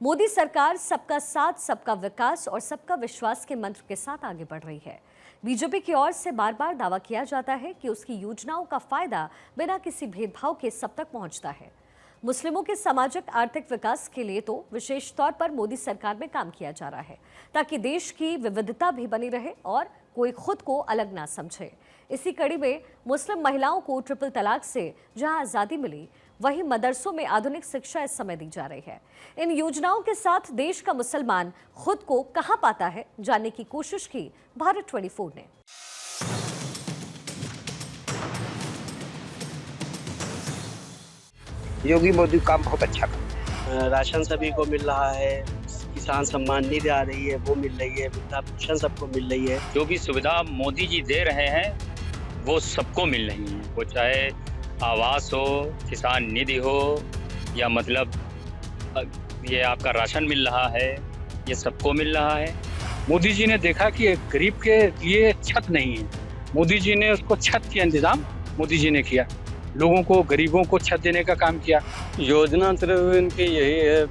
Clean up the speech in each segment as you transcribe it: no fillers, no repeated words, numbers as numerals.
मोदी सरकार सबका साथ, सबका विकास और सबका विश्वास के मंत्र के साथ आगे बढ़ रही है। बीजेपी की ओर से बार बार दावा किया जाता है कि उसकी योजनाओं का फायदा बिना किसी भेदभाव के सब तक पहुंचता है। मुस्लिमों के सामाजिक आर्थिक विकास के लिए तो विशेष तौर पर मोदी सरकार में काम किया जा रहा है, ताकि देश की विविधता भी बनी रहे और कोई खुद को अलग ना समझे। इसी कड़ी में मुस्लिम महिलाओं को ट्रिपल तलाक से जहां आजादी मिली, वहीं मदरसों में आधुनिक शिक्षा इस समय दी जा रही है। इन योजनाओं के साथ देश का मुसलमान खुद को कहां पाता है, जानने की कोशिश की भारत 24 ने। योगी मोदी काम बहुत अच्छा कर। राशन सभी को मिल रहा है, किसान सम्मान निधि आ रही है वो मिल रही है, वृद्धा पेंशन सबको मिल रही है। जो भी सुविधा मोदी जी दे रहे हैं वो सबको मिल रही है, वो चाहे आवास हो, किसान निधि हो, या मतलब ये आपका राशन मिल रहा है, ये सबको मिल रहा है। मोदी जी ने देखा कि गरीब के लिए छत नहीं है, मोदी जी ने उसको छत के इंतजाम मोदी जी ने किया, लोगों को, गरीबों को छत देने का काम किया। योजना सिर्फ इनकी यही है,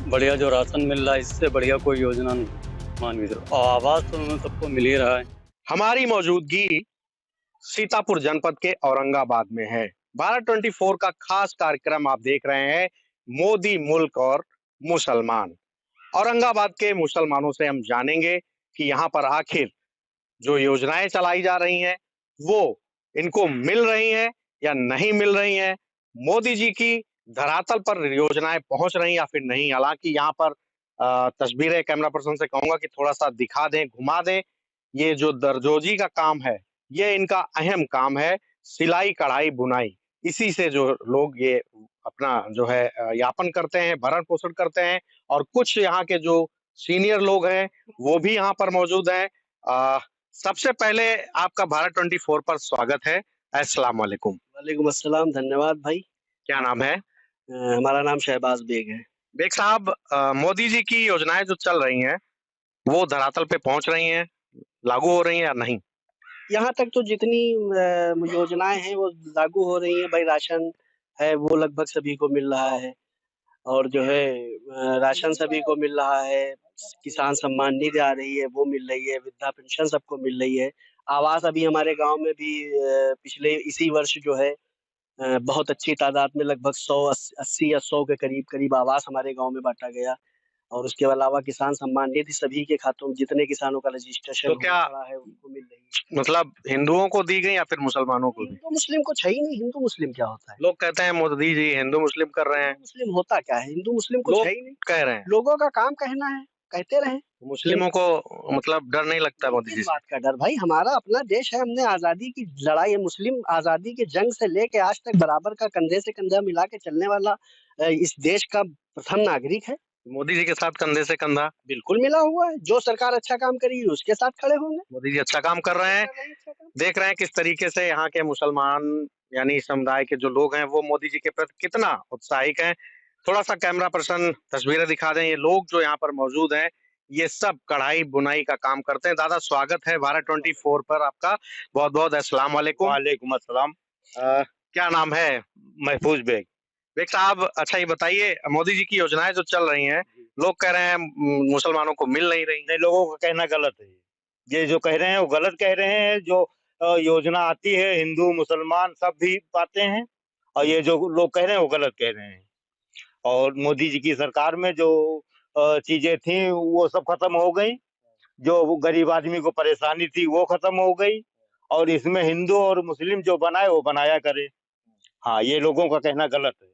बढ़िया जो राशन मिल रहा है, इससे बढ़िया कोई योजना नहीं मान के, और आवास तो उन्हें सबको मिल ही रहा है। हमारी मौजूदगी सीतापुर जनपद के औरंगाबाद में है। भारत 24 का खास कार्यक्रम आप देख रहे हैं, मोदी मुल्क और मुसलमान। औरंगाबाद के मुसलमानों से हम जानेंगे कि यहाँ पर आखिर जो योजनाएं चलाई जा रही हैं वो इनको मिल रही हैं या नहीं मिल रही हैं। मोदी जी की धरातल पर योजनाएं पहुंच रही या फिर नहीं। हालांकि यहाँ पर तस्वीरें कैमरा पर्सन से कहूंगा कि थोड़ा सा दिखा दें, घुमा दें। ये जो दर्जोजी का काम है, ये इनका अहम काम है, सिलाई कढ़ाई बुनाई। इसी से जो लोग ये अपना जो है यापन करते हैं, भरण पोषण करते हैं। और कुछ यहाँ के जो सीनियर लोग हैं वो भी यहाँ पर मौजूद हैं। सबसे पहले आपका भारत 24 पर स्वागत है। अस्सलाम वालेकुम। वालेकुम अस्सलाम, धन्यवाद भाई। क्या नाम है? हमारा नाम शहबाज बेग है। बेग साहब, मोदी जी की योजनाएं जो चल रही हैं वो धरातल पे पहुंच रही हैं, लागू हो रही हैं या नहीं? यहाँ तक तो जितनी योजनाएं हैं वो लागू हो रही हैं भाई। राशन है वो लगभग सभी को मिल रहा है, और जो है राशन सभी को मिल रहा है, किसान सम्मान निधि आ रही है वो मिल रही है, वृद्धा पेंशन सबको मिल रही है। आवास अभी हमारे गांव में भी पिछले इसी वर्ष जो है बहुत अच्छी तादाद में लगभग 180 या 100 के करीब करीब आवास हमारे गांव में बांटा गया। और उसके अलावा किसान सम्मान निधि सभी के खातों में जितने किसानों का रजिस्ट्रेशन तो क्या पड़ा है उनको मिल रही है। मतलब हिंदुओं को दी गई या फिर मुसलमानों को दी? हिंदू मुस्लिम कुछ है ही नहीं। हिंदू मुस्लिम क्या होता है? लोग कहते हैं मोदी जी हिंदू मुस्लिम कर रहे हैं। मुस्लिम होता क्या है? हिंदू मुस्लिम कुछ लोग है ही नहीं। कह रहे हैं। लोगों का काम कहना है, कहते रहे। मुस्लिमों को मतलब डर नहीं लगता मोदी जी किस से? बात का डर भाई? हमारा अपना देश है, हमने आजादी की लड़ाई, मुस्लिम आजादी की जंग से लेके आज तक बराबर का कंधे से कंधा मिला के चलने वाला इस देश का प्रथम नागरिक है। मोदी जी के साथ कंधे से कंधा बिल्कुल मिला हुआ है। जो सरकार अच्छा काम करेगी उसके साथ खड़े होंगे। मोदी जी अच्छा काम कर रहे हैं। अच्छा काम। देख रहे हैं किस तरीके से यहाँ के मुसलमान यानी समुदाय के जो लोग हैं वो मोदी जी के प्रति कितना उत्साहित हैं। थोड़ा सा कैमरा पर्सन तस्वीरें दिखा दें। ये लोग जो यहाँ पर मौजूद हैं ये सब कढ़ाई बुनाई का काम करते हैं। दादा, स्वागत है भारत 24 पर आपका। बहुत बहुत अस्सलाम वालेकुम। वालेकुम अस्सलाम। क्या नाम है? महफूज बेग। बेग साहब, अच्छा ये बताइए, मोदी जी की योजनाएं जो चल रही हैं, लोग कह रहे हैं मुसलमानों को मिल नहीं रही। नहीं, लोगों का कहना गलत है। ये जो कह रहे हैं वो गलत कह रहे हैं। जो योजना आती है हिंदू मुसलमान सब भी पाते हैं, और ये जो लोग कह रहे हैं वो गलत कह रहे हैं। और मोदी जी की सरकार में जो चीजें थी वो सब खत्म हो गई। जो वो गरीब आदमी को परेशानी थी वो खत्म हो गई, और इसमें हिंदू और मुस्लिम जो बनाए वो बनाया करे। हाँ, ये लोगों का कहना गलत है।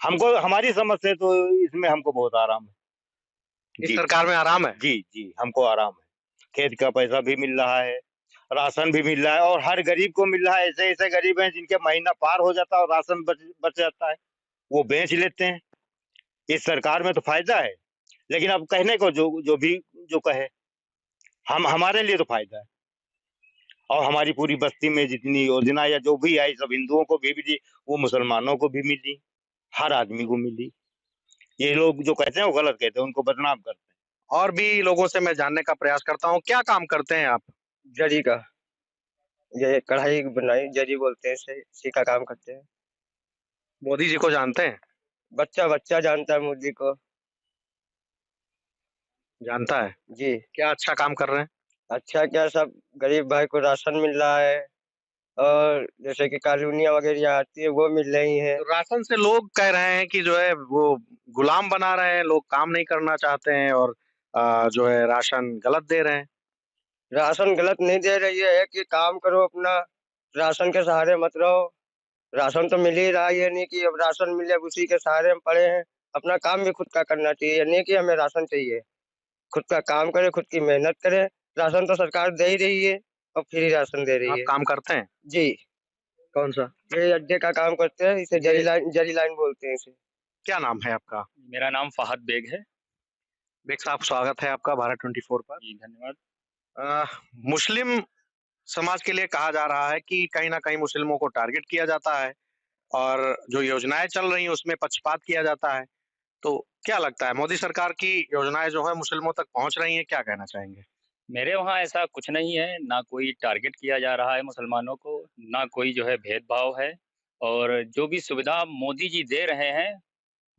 हमको, हमारी समझ से तो इसमें हमको बहुत आराम है। इस जी सरकार में आराम है। जी जी, हमको आराम है। खेत का पैसा भी मिल रहा है, राशन भी मिल रहा है, और हर गरीब को मिल रहा है। ऐसे ऐसे गरीब हैं जिनके महीना पार हो जाता है और राशन बच जाता है, वो बेच लेते हैं। इस सरकार में तो फायदा है, लेकिन अब कहने को जो जो भी जो कहे, हम हमारे लिए तो फायदा है। और हमारी पूरी बस्ती में जितनी योजना या जो भी आई सब हिंदुओं को भी मिली, वो मुसलमानों को भी मिली, हर आदमी को मिली। ये लोग जो कहते हैं वो गलत कहते हैं, उनको बदनाम करते हैं। और भी लोगों से मैं जानने का प्रयास करता हूँ, क्या काम करते हैं आप? जरी का, ये कढ़ाई बुनाई जरी बोलते हैं इसे, इसी का काम करते हैं। मोदी जी को जानते हैं? बच्चा बच्चा जानता है मोदी को। जानता है। जी। क्या अच्छा काम कर रहे हैं? अच्छा क्या, सब गरीब भाई को राशन मिल रहा है और जैसे कि कॉलोनियाँ वगैरह आती है वो मिल रही हैं। तो राशन से लोग कह रहे हैं कि जो है वो गुलाम बना रहे हैं, लोग काम नहीं करना चाहते हैं और जो है राशन गलत दे रहे हैं। राशन गलत नहीं दे रही है कि काम करो अपना, राशन के सहारे मत रहो। राशन तो मिल ही रहा है, ये नहीं कि अब राशन मिले अब उसी के सहारे हम पड़े हैं। अपना काम भी खुद का करना चाहिए, ये नहीं कि हमें राशन चाहिए। खुद का काम करें, खुद की मेहनत करें। राशन तो सरकार दे ही रही है और फ्री राशन दे रही आप है। काम करते हैं? जी। कौन सा? ये अड्डे का काम करते हैं, इसे जरी लाइन बोलते हैं इसे। क्या नाम है आपका? मेरा नाम फहद बेग है। बेग साहब, स्वागत है आपका भारत 24 पर। जी, धन्यवाद। अ, मुस्लिम समाज के लिए कहा जा रहा है कि कहीं न कहीं मुस्लिमों को टारगेट किया जाता है और जो योजनाएँ चल रही हैं उसमें पक्षपात किया जाता है। तो क्या लगता है मोदी सरकार की योजनाएँ जो है मुस्लिमों तक पहुँच रही हैं, क्या कहना चाहेंगे? मेरे वहाँ ऐसा कुछ नहीं है, ना कोई टारगेट किया जा रहा है मुसलमानों को, ना कोई जो है भेदभाव है और जो भी सुविधा मोदी जी दे रहे हैं,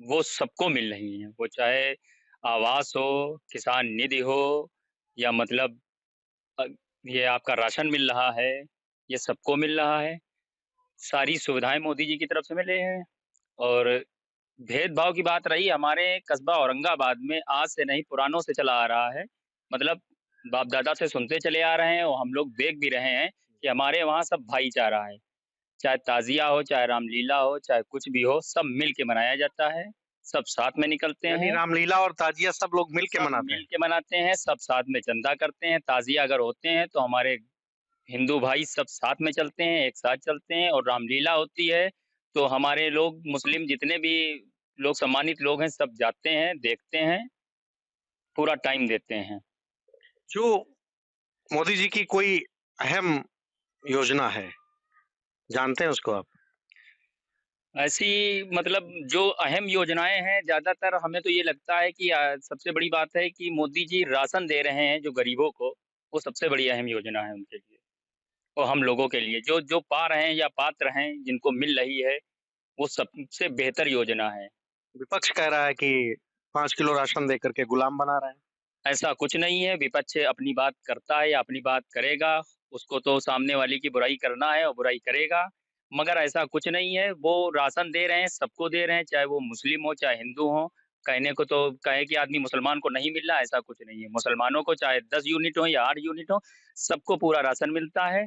वो सबको मिल रही हैं। वो चाहे आवास हो, किसान निधि हो या मतलब अ, ये आपका राशन मिल रहा है, ये सबको मिल रहा है। सारी सुविधाएँ मोदी जी की तरफ से मिल रही हैं और भेदभाव की बात रही हमारे कस्बा औरंगाबाद में आज से नहीं पुरानों से चला आ रहा है। मतलब बाप-दादा से सुनते चले आ रहे हैं और हम लोग देख भी रहे हैं कि हमारे वहाँ सब भाईचारा है। चाहे ताज़िया हो, चाहे रामलीला हो, चाहे कुछ भी हो, सब मिल के मनाया जाता है। सब साथ में निकलते यानी हैं, रामलीला और ताजिया सब लोग मिल के सब मनाते मिल हैं। के मनाते हैं, सब साथ में चंदा करते हैं। ताज़िया अगर होते हैं तो हमारे हिंदू भाई सब साथ में चलते हैं, एक साथ चलते हैं और रामलीला होती है, तो हमारे लोग मुस्लिम जितने भी लोग सम्मानित लोग हैं, सब जाते हैं, देखते हैं, पूरा टाइम देते हैं। जो मोदी जी की कोई अहम योजना है, जानते हैं उसको आप? ऐसी मतलब जो अहम योजनाएँ हैं, ज़्यादातर हमें तो ये लगता है कि सबसे बड़ी बात है कि मोदी जी राशन दे रहे हैं जो गरीबों को, वो सबसे बड़ी अहम योजना है उनके लिए और हम लोगों के लिए। जो जो पा रहे हैं या पात्र हैं, जिनको मिल रही है, वो सबसे बेहतर योजना है। विपक्ष कह रहा है कि 5 किलो राशन देकर के गुलाम बना रहे हैं। ऐसा कुछ नहीं है, विपक्ष अपनी बात करता है या अपनी बात करेगा, उसको तो सामने वाले की बुराई करना है और बुराई करेगा, मगर ऐसा कुछ नहीं है, वो राशन दे रहे हैं, सबको दे रहे हैं, चाहे वो मुस्लिम हो, चाहे हिंदू हो। कहने को तो कहे कि आदमी मुसलमान को नहीं मिल रहा, ऐसा कुछ नहीं है। मुसलमानों को चाहे 10 यूनिट हो या 8 यूनिट हो, सबको पूरा राशन मिलता है।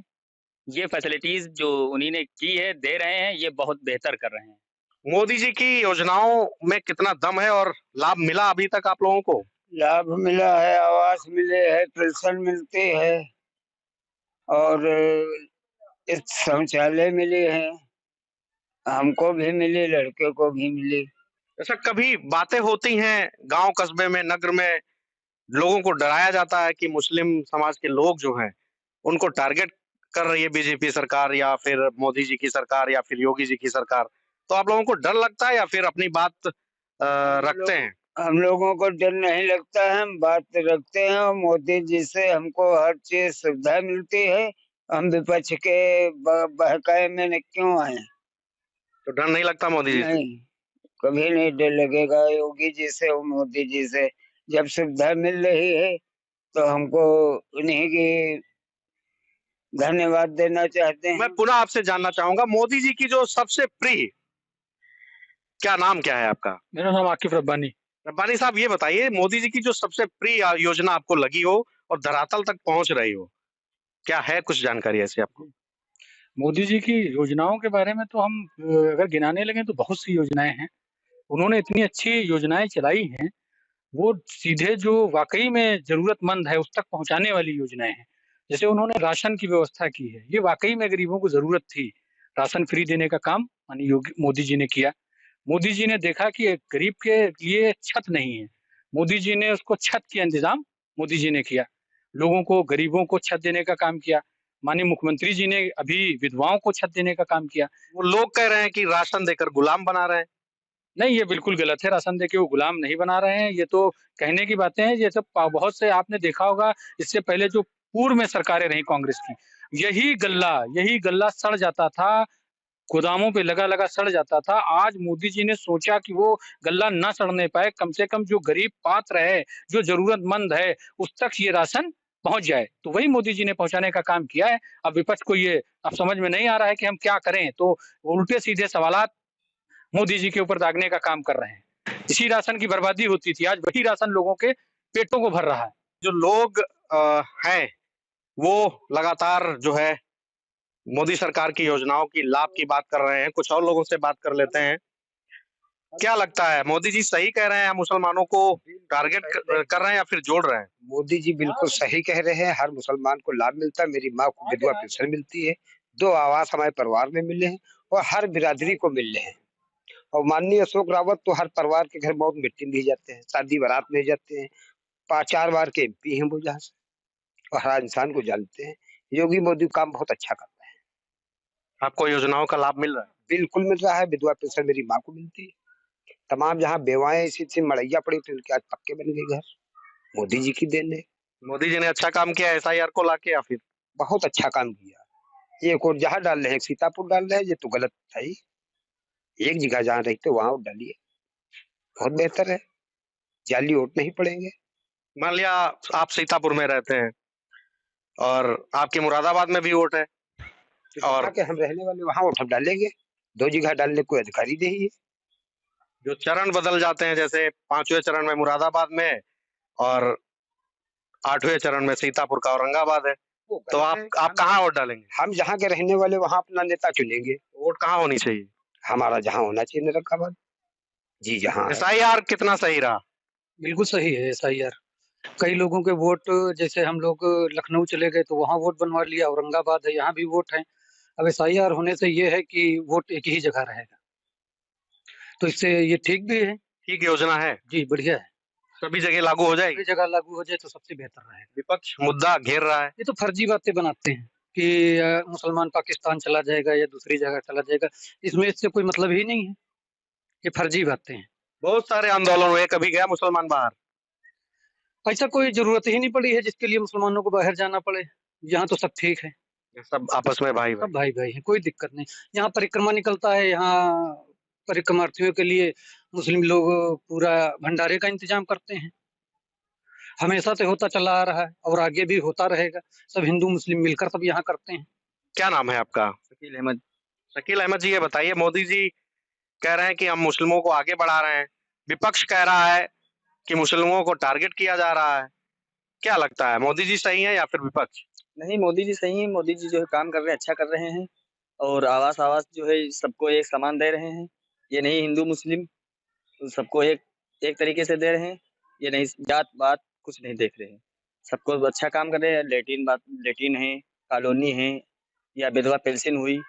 ये फैसिलिटीज़ जो उन्हीं ने की है, दे रहे हैं, ये बहुत बेहतर कर रहे हैं। मोदी जी की योजनाओं में कितना दम है और लाभ मिला अभी तक आप लोगों को? लाभ मिला है, आवास मिले है, पेंशन मिलती है और एक शौचालय मिले हैं, हमको भी मिली, लड़के को भी मिली। ऐसा कभी बातें होती हैं गांव कस्बे में, नगर में, लोगों को डराया जाता है कि मुस्लिम समाज के लोग जो हैं, उनको टारगेट कर रही है बीजेपी सरकार या फिर मोदी जी की सरकार या फिर योगी जी की सरकार। तो आप लोगों को डर लगता है या फिर अपनी बात रखते हैं? हम लोगों को डर नहीं लगता है, हम बात रखते हैं और मोदी जी से हमको हर चीज सुविधा मिलती है। हम विपक्ष के बहकाए में न क्यों आए? तो डर नहीं लगता मोदी जी से? नहीं, कभी नहीं डर लगेगा योगी जी से और मोदी जी से। जब सुविधा मिल रही है तो हमको उन्हीं की धन्यवाद देना चाहते मैं हैं। पुनः आपसे जानना चाहूंगा मोदी जी की जो सबसे प्रिय, क्या नाम क्या है आपका? मेरा नाम आकिफ रब्बानी। रब्बानी साहब, ये बताइए मोदी जी की जो सबसे प्रिय योजना आपको लगी हो और धरातल तक पहुंच रही हो, क्या है कुछ जानकारी ऐसी आपको? मोदी जी की योजनाओं के बारे में तो हम अगर गिनाने लगे तो बहुत सी योजनाएँ हैं। उन्होंने इतनी अच्छी योजनाएँ चलाई हैं, वो सीधे जो वाक़ई में ज़रूरतमंद है उस तक पहुँचाने वाली योजनाएँ हैं। जैसे उन्होंने राशन की व्यवस्था की है, ये वाक़ई में गरीबों को ज़रूरत थी। राशन फ्री देने का काम माननीय योगी मोदी जी ने किया। मोदी जी ने देखा कि एक गरीब के लिए छत नहीं है, मोदी जी ने उसको छत का इंतज़ाम मोदी जी ने किया। लोगों को, गरीबों को छत देने का काम किया। माननीय मुख्यमंत्री जी ने अभी विधवाओं को छत देने का काम किया। वो लोग कह रहे हैं कि राशन देकर गुलाम बना रहे हैं। नहीं, ये बिल्कुल गलत है, राशन देके वो गुलाम नहीं बना रहे हैं, ये तो कहने की बातें हैं। ये सब बहुत से आपने देखा होगा, इससे पहले जो पूर्व में सरकारें रहीं कांग्रेस की, यही गल्ला सड़ जाता था गोदामों पे लगा लगा सड़ जाता था। आज मोदी जी ने सोचा कि वो गल्ला ना सड़ने पाए, कम से कम जो गरीब पात्र है, जो जरूरतमंद है, उस तक ये राशन पहुंच जाए। तो वही मोदी जी ने पहुंचाने का काम किया है। अब विपक्ष को ये अब समझ में नहीं आ रहा है कि हम क्या करें, तो उल्टे सीधे सवालात मोदी जी के ऊपर दागने का काम कर रहे हैं। इसी राशन की बर्बादी होती थी, आज वही राशन लोगों के पेटों को भर रहा है। जो लोग हैं वो लगातार जो है मोदी सरकार की योजनाओं की लाभ की बात कर रहे हैं। कुछ और लोगों से बात कर लेते हैं। क्या लगता है, मोदी जी सही कह रहे हैं या मुसलमानों को टारगेट कर रहे हैं या फिर जोड़ रहे हैं? मोदी जी बिल्कुल सही कह रहे हैं। हर मुसलमान को लाभ मिलता है। मेरी माँ को विधवा पेंशन मिलती है। 2 आवास हमारे परिवार में मिले हैं और हर बिरादरी को मिल रहे हैं। और माननीय अशोक रावत तो हर परिवार के घर बहुत मिट्टी में जाते हैं, शादी बारात में जाते हैं। 4 बार के एमपी हैं वो जहाँ से, और हर इंसान को जानते हैं। योगी मोदी काम बहुत अच्छा करता है। आपको योजनाओं का लाभ मिल रहा है? बिल्कुल मिल रहा है। विधवा पेंशन मेरी माँ को मिलती है। तमाम जहाँ बेवाएं इसी से मड़ैया पड़ी थी, उनके आज पक्के बन गए घर। मोदी जी की देन है। मोदी जी ने अच्छा काम किया एसआईआर को लाके या फिर? बहुत अच्छा काम किया। एक और जहाँ डाल रहे हैं, सीतापुर डाल रहे हैं, ये तो गलत था ही। एक जगह जहाँ रहते वहां वोट डालिए, बहुत बेहतर है। जाली वोट नहीं पड़ेंगे। मान लिया आप सीतापुर में रहते हैं और आपके मुरादाबाद में भी वोट है और और के हम रहने वाले वहां वोट हम डालेंगे। 2 जगह डालने को अधिकारी नहीं। जो चरण बदल जाते हैं, जैसे 5वें चरण में मुरादाबाद में और 8वें चरण में सीतापुर का औरंगाबाद है, तो आप कहाँ वोट डालेंगे? हम जहाँ के रहने वाले वहां अपना नेता चुनेंगे। वोट कहाँ होनी चाहिए? हमारा जहाँ होना चाहिए निरंकाबाद जी। जहाँ एसआईआर कितना सही रहा? बिल्कुल सही है एसआईआर। कई लोगों के वोट, जैसे हम लोग लखनऊ चले गए तो वहाँ वोट बनवा लिया, औरंगाबाद है यहाँ भी वोट है। अब एसआईआर होने से ये है कि वोट एक ही जगह रहेगा, तो इससे ये ठीक भी है। ठीक योजना है, जी बढ़िया है। सभी जगह लागू हो जाएगी। सभी जगह लागू हो जाए तो सबसे बेहतर रहेगा। विपक्ष मुद्दा घेर रहा है। ये तो फर्जी बातें बनाते हैं कि मुसलमान पाकिस्तान चला जाएगा या दूसरी जगह चला जाएगा। इसमें इससे कोई मतलब ही नहीं है। ये फर्जी बातें हैं। बहुत सारे आंदोलन हुए, कभी गया मुसलमान बाहर? ऐसा कोई जरूरत ही नहीं पड़ी है जिसके लिए मुसलमानों को बाहर जाना पड़े। यहाँ तो सब ठीक है, सब आपस में भाई सब भाई। भाई भाई हैं, कोई दिक्कत नहीं। यहाँ परिक्रमा निकलता है, यहाँ परिक्रमार्थियों के लिए मुस्लिम लोग पूरा भंडारे का इंतजाम करते हैं। हमेशा से होता चला आ रहा है और आगे भी होता रहेगा। सब हिंदू मुस्लिम मिलकर सब यहाँ करते हैं। क्या नाम है आपका? शकील अहमद। शकील अहमद जी, ये बताइए, मोदी जी कह रहे हैं कि हम मुस्लिमों को आगे बढ़ा रहे हैं, विपक्ष कह रहा है कि मुस्लिमों को टारगेट किया जा रहा है। क्या लगता है, मोदी जी सही है या फिर विपक्ष? नहीं, मोदी जी सही हैं। मोदी जी जो है काम कर रहे हैं, अच्छा कर रहे हैं। और आवास जो है सबको एक समान दे रहे हैं। ये नहीं हिंदू मुस्लिम, सबको एक एक तरीके से दे रहे हैं। ये नहीं जात बात कुछ नहीं देख रहे हैं। सबको अच्छा काम कर रहे हैं। लेटिन है, कॉलोनी है, या विधवा पेंशन हुई,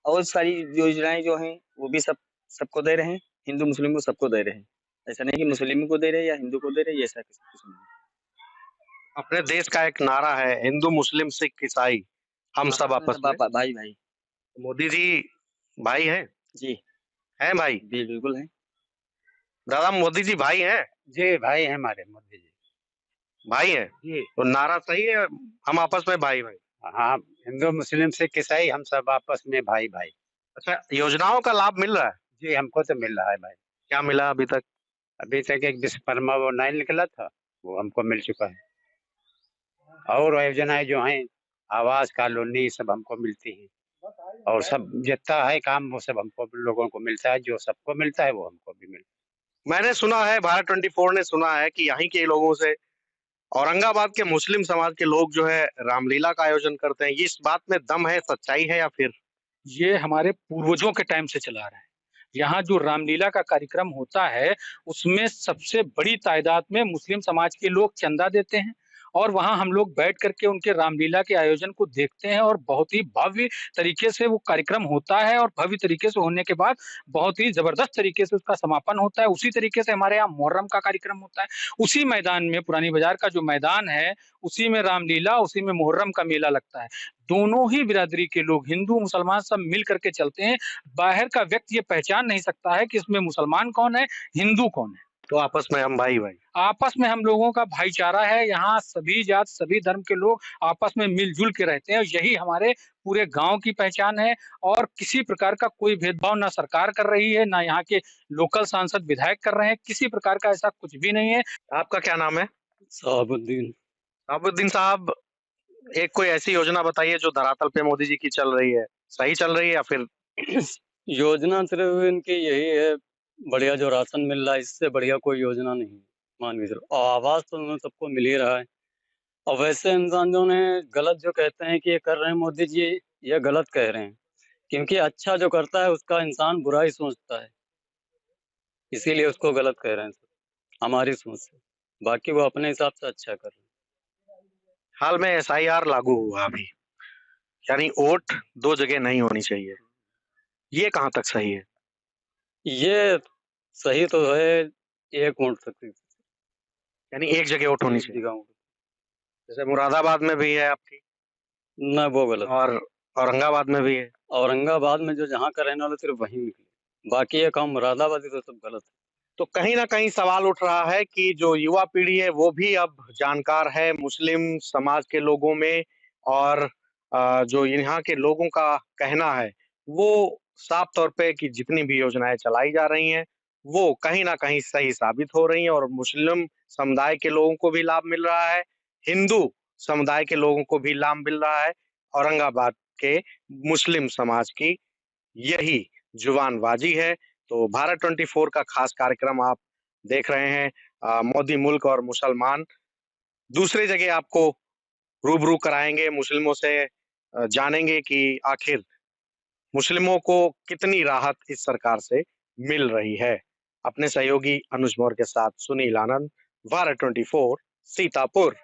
और सारी योजनाएं जो हैं वो भी सबको दे रहे हैं। हिंदू मुस्लिम को सबको दे रहे हैं। ऐसा नहीं कि मुस्लिम को दे रहे हैं या हिंदू को दे रहे हैं, ये ऐसा कुछ नहीं। अपने देश का एक नारा है, हिंदू मुस्लिम सिख ईसाई हम सब आपस में। भाई भाई। मोदी जी भाई हैं? जी हैं भाई? जी बिल्कुल है। दादा, मोदी जी भाई हैं? जी भाई है हमारे मोदी जी। भाई हैं जी तो नारा सही है, हम आपस में भाई भाई। हाँ, हिंदू मुस्लिम सिख ईसाई हम सब आपस में भाई भाई। अच्छा, योजनाओं का लाभ मिल रहा है? जी हमको तो मिल रहा है भाई। क्या मिला अभी तक? अभी तक एक विश्वकर्मा वो नहीं निकला था, वो हमको मिल चुका है। और योजनाएं जो हैं, आवास कॉलोनी सब हमको मिलती हैं। और सब जितना है काम वो सब हमको लोगों को मिलता है। जो सबको मिलता है वो हमको भी मिलता है। मैंने सुना है, भारत 24 ने सुना है कि यहीं के लोगों से औरंगाबाद के मुस्लिम समाज के लोग जो है रामलीला का आयोजन करते हैं। इस बात में दम है, सच्चाई है या फिर? ये हमारे पूर्वजों के टाइम से चला आ रहा है। यहाँ जो रामलीला का कार्यक्रम होता है उसमें सबसे बड़ी तादाद में मुस्लिम समाज के लोग चंदा देते हैं और वहाँ हम लोग बैठ करके उनके रामलीला के आयोजन को देखते हैं और बहुत ही भव्य तरीके से वो कार्यक्रम होता है और भव्य तरीके से होने के बाद बहुत ही जबरदस्त तरीके से उसका समापन होता है। उसी तरीके से हमारे यहाँ मुहर्रम का कार्यक्रम होता है। उसी मैदान में, पुरानी बाजार का जो मैदान है, उसी में रामलीला, उसी में मुहर्रम का मेला लगता है। दोनों ही बिरादरी के लोग, हिंदू मुसलमान, सब मिल करके चलते हैं। बाहर का व्यक्ति ये पहचान नहीं सकता है कि इसमें मुसलमान कौन है, हिंदू कौन है। तो आपस में हम भाई भाई। आपस में हम लोगों का भाईचारा है, यहाँ सभी जात, सभी धर्म के लोग आपस में मिल-जुल के रहते हैं और यही हमारे पूरे गाँव की पहचान है और किसी प्रकार का कोई भेदभाव ना सरकार कर रही है, ना यहाँ के लोकल सांसद विधायक कर रहे हैं, किसी प्रकार का ऐसा कुछ भी नहीं है। आपका क्या नाम है? शहाबुद्दीन। अबुद्दीन साहब, एक कोई ऐसी योजना बताइए जो धरातल पे मोदी जी की चल रही है, सही चल रही है या फिर योजना सिर्फ इनकी यही है, बढ़िया जो राशन मिल रहा है, इससे बढ़िया कोई योजना नहीं है, मान के चलो। और आवास तो उन्हें सबको मिल ही रहा है। और वैसे इंसान जो ने गलत जो कहते हैं कि ये कर रहे हैं मोदी जी, ये गलत कह रहे हैं, क्योंकि अच्छा जो करता है उसका इंसान बुरा ही सोचता है, इसीलिए उसको गलत कह रहे हैं हमारी सोच से। बाकी वो अपने हिसाब से अच्छा कर रहे हैं। हाल में एसआईआर लागू हुआ अभी, यानी वोट 2 जगह नहीं होनी चाहिए, ये कहाँ तक सही है? ये सही तो है, एक वोट सकती यानी एक जगह वोट होनी चाहिए, जगह जैसे मुरादाबाद में भी है आपकी ना, वो गलत। और औरंगाबाद में भी है। औरंगाबाद में जो जहाँ का रहने वाला सिर्फ वहीं निकले, बाकी ये काम मुरादाबादी तो सब गलत है। तो कहीं ना कहीं सवाल उठ रहा है कि जो युवा पीढ़ी है वो भी अब जानकार है मुस्लिम समाज के लोगों में, और जो यहाँ के लोगों का कहना है वो साफ तौर पे कि जितनी भी योजनाएं चलाई जा रही हैं वो कहीं ना कहीं सही साबित हो रही हैं और मुस्लिम समुदाय के लोगों को भी लाभ मिल रहा है, हिंदू समुदाय के लोगों को भी लाभ मिल रहा है। औरंगाबाद के मुस्लिम समाज की यही जुबानबाजी है। तो भारत 24 का खास कार्यक्रम आप देख रहे हैं, मोदी मुल्क और मुसलमान। दूसरी जगह आपको रूबरू कराएंगे मुस्लिमों से, जानेंगे कि आखिर मुस्लिमों को कितनी राहत इस सरकार से मिल रही है। अपने सहयोगी अनुज मौर्य के साथ सुनील आनंद, भारत 24, सीतापुर।